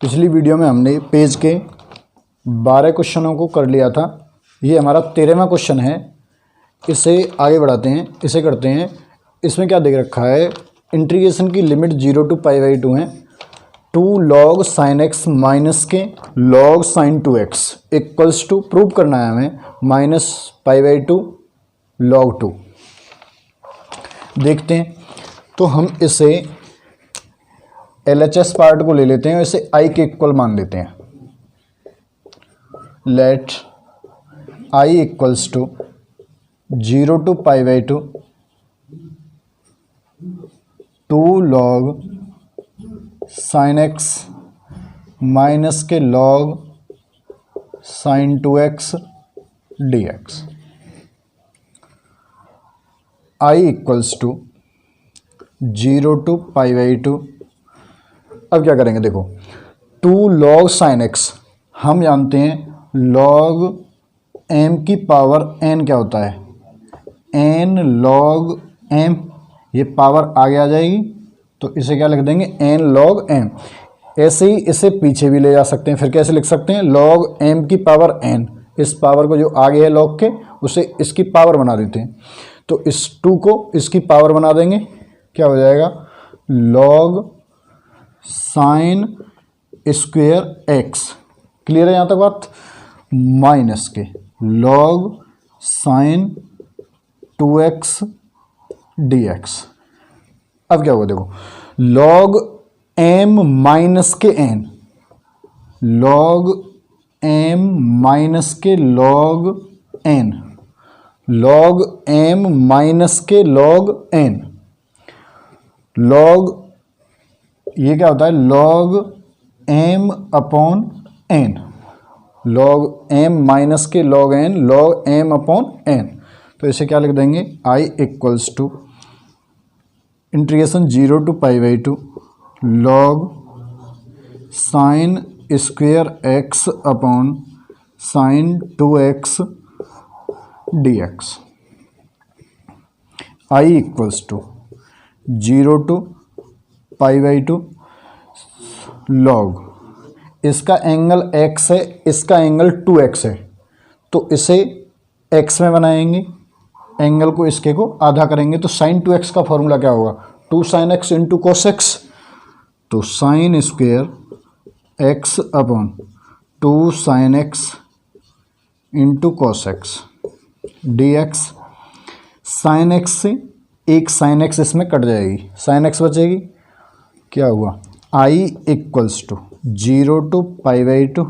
पिछली वीडियो में हमने पेज के 12 क्वेश्चनों को कर लिया था। ये हमारा 13वां क्वेश्चन है। इसे आगे बढ़ाते हैं, इसे करते हैं। इसमें क्या देख रखा है, इंटीग्रेशन की लिमिट 0 to π/2 है। 2 log sin x माइनस के log sin 2x equals to prove करना है हमें माइनस π/2 log 2। देखते हैं, तो हम इसे LHS पार्ट को ले लेते हैं, इसे i के इक्वल मान लेते हैं। Let i equals to 0 to π/2 2 log sin x minus के log sin 2x dx। i equals to 0 to π/2। अब क्या करेंगे, देखो 2 log sin x हम जानते हैं log m की पावर n क्या होता है, n log m। ये पावर आगे आ जाएगी तो इसे क्या लिख देंगे, n log m। ऐसे ही इसे पीछे भी ले जा सकते हैं, फिर कैसे लिख सकते हैं, log m की पावर n। इस पावर को जो आगे है log के, उसे इसकी पावर बना देते हैं। तो इस 2 को इसकी पावर बना देंगे, क्या हो जाएगा, log sine square x. Clear है यहाँ तक बात, माइनस के log साइन 2x dx। अब क्या होगा, देखो log m माइनस के n, log m माइनस के log n, log m minus के log n, log ये क्या होता है, log m upon n, log m minus के log n, log m upon n। तो इसे क्या लिख देंगे, i equals to integration 0 to π/2 log sine square x upon sine 2x dx। i equals to 0 to π/2 log, इसका angle x है, इसका angle 2x है, तो इसे x में बनाएंगे, एंगल को इसके को आधा करेंगे। तो साइन 2x का फॉर्मूला क्या होगा, 2 sin x into cos x। तो sine square x upon 2 sin x into cos x dx। Sine x से एक साइन x इसमें कट जाएगी, साइन x बचेगी, क्या हुआ, i equals to 0 to π/2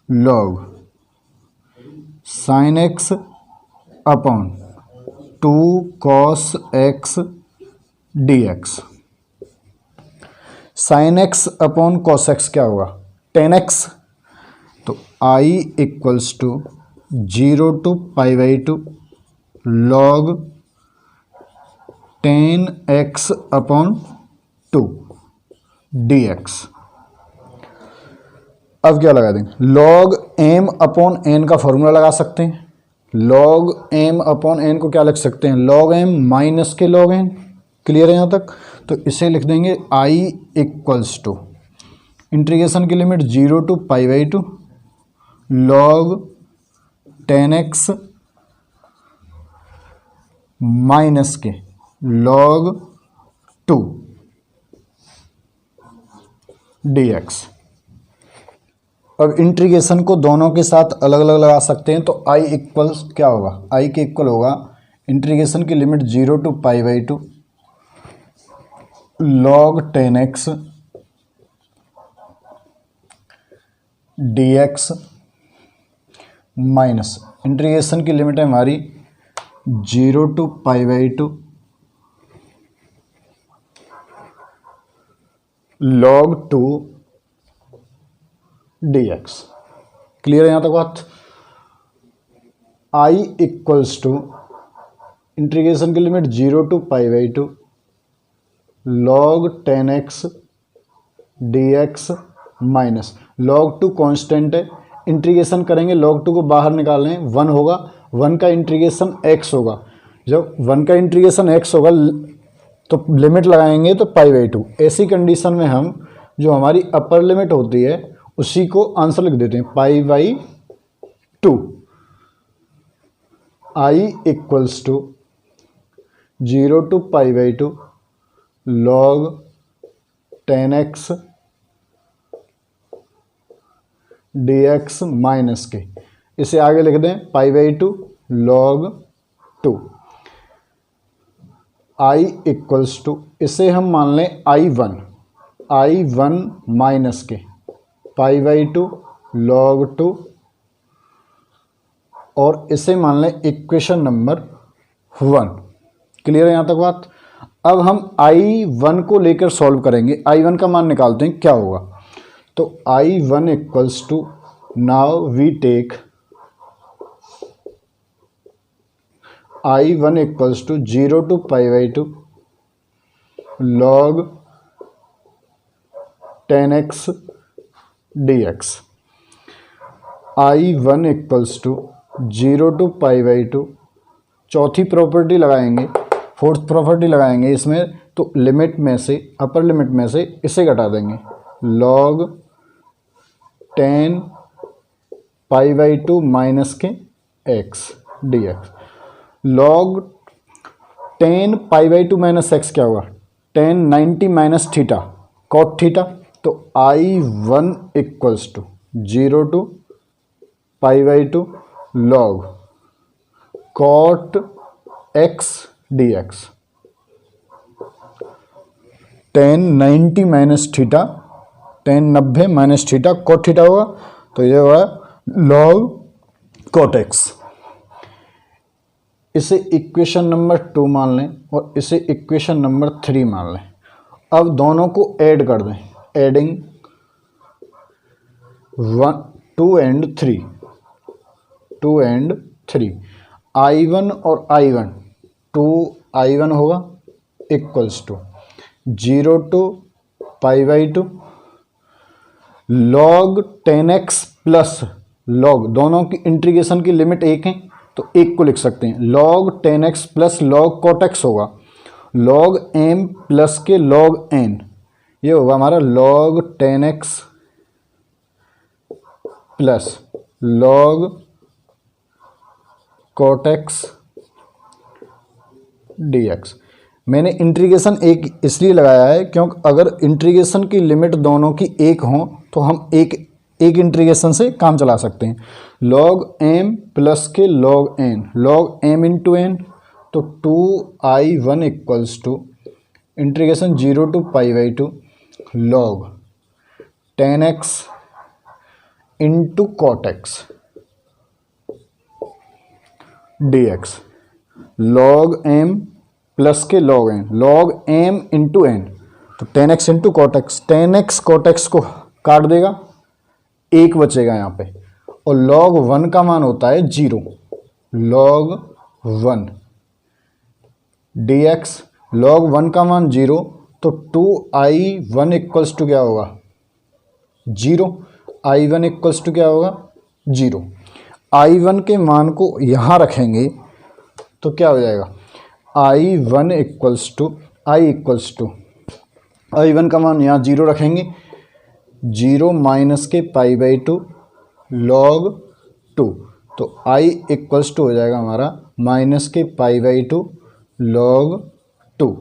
log sine x upon 2 cos x dx। Sine x upon cos x क्या होगा, 10x। तो i equals to 0 to π/2 log 10x upon 2 dx। अब क्या लगा देंगे, log m अपॉन n का फॉर्मूला लगा सकते हैं। log m अपॉन n को क्या लिख सकते हैं, log m माइनस के log n। क्लियर है यहाँ तक, तो इसे लिख देंगे i इक्वल्स टू इंटीग्रेशन की limit 0 to π/2 log 10x minus के log 2 dx। अब इंटीग्रेशन को दोनों के साथ अलग अलग लगा सकते हैं, तो i इक्वल्स क्या होगा, i के इक्वल होगा इंटीग्रेशन की limit 0 to π/2 log 10x dx minus integration की लिमिट है हमारी 0 to π/2 log 2 dx। क्लियर है यहाँ तक बात। i इक्वल्स टू इंटीग्रेशन की limit 0 to π/2 log 10x dx minus log 2 constant है, इंटीग्रेशन करेंगे log 2 को बाहर निकाल लें, 1 होगा, 1 का इंटीग्रेशन x होगा। जब 1 का इंटीग्रेशन x होगा तो लिमिट लगाएंगे तो π/2। ऐसी कंडीशन में हम जो हमारी अपर लिमिट होती है उसी को आंसर लिख देते हैं, π/2 I equals to 0 to π/2 log 10x dx minus के, इसे आगे लिख दें π/2 log 2 I इक्वल्स टू, इसे हम मान लें I1 माइनस के π/2 log 2, और इसे मान लें इक्वेशन नंबर 1। क्लियर है यहाँ तक बात। अब हम I1 को लेकर सॉल्व करेंगे, I1 का मान निकालते हैं क्या होगा। तो I1 equals to, now we take I1 equals to 0 to π/2 log 10x dx। I1 equals to 0 to π/2, चौथी प्रॉपर्टी लगाएंगे, फोर्थ प्रॉपर्टी लगाएंगे इसमें, तो लिमिट में से, अपर लिमिट में से इसे घटा देंगे, log 10 π/2 minus k x dx। log 10 π/2 minus x क्या होगा, 10 90 माइनस थीटा cot थीटा। तो I1 equals to 0 to π/2 log cot x dx। 10 90 minus theta, 10 90 minus theta cot theta होगा, तो ये होगा log cot x। इसे इक्वेशन नंबर 2 मान लें और इसे इक्वेशन नंबर 3 मान लें। अब दोनों को ऐड कर दें, एडिंग 1 2 and 3 I1 और I1, 2I1 होगा equals to 0 to π/2 log 10x plus log, दोनों की इंटीग्रेशन की लिमिट एक है तो एक को लिख सकते हैं, log 10x plus log cot x होगा, log m प्लस के log n, ये होगा हमारा log 10x plus log cot x dx। मैंने इंटीग्रेशन एक इसलिए लगाया है क्योंकि अगर इंटीग्रेशन की लिमिट दोनों की एक हो तो हम एक इंटीग्रेशन से काम चला सकते हैं। log m प्लस के log n, log m into n, तो 2I1 equals to integration 0 to π/2 log 10x into cot x dx, log m plus के log n, log m into n, तो 10x into cot x, 10x cot x को काट देगा, एक बचेगा यहाँ पे, और log 1 का मान होता है 0, log 1 dx, log 1 का मान 0, तो 2I1 इक्वल्स टू क्या होगा 0, I1 इक्वल्स टू क्या होगा 0। I1 के मान को यहाँ रखेंगे तो क्या हो जाएगा, I1 इक्वल्स टू I1 का मान यहाँ 0 रखेंगे, 0 माइनस के π/2 log 2, तो I इक्वल्स टू हो जाएगा हमारा माइनस के π/2 log 2।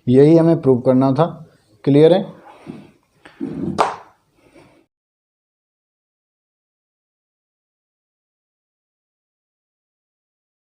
यही हमें प्रूव करना था। क्लियर है।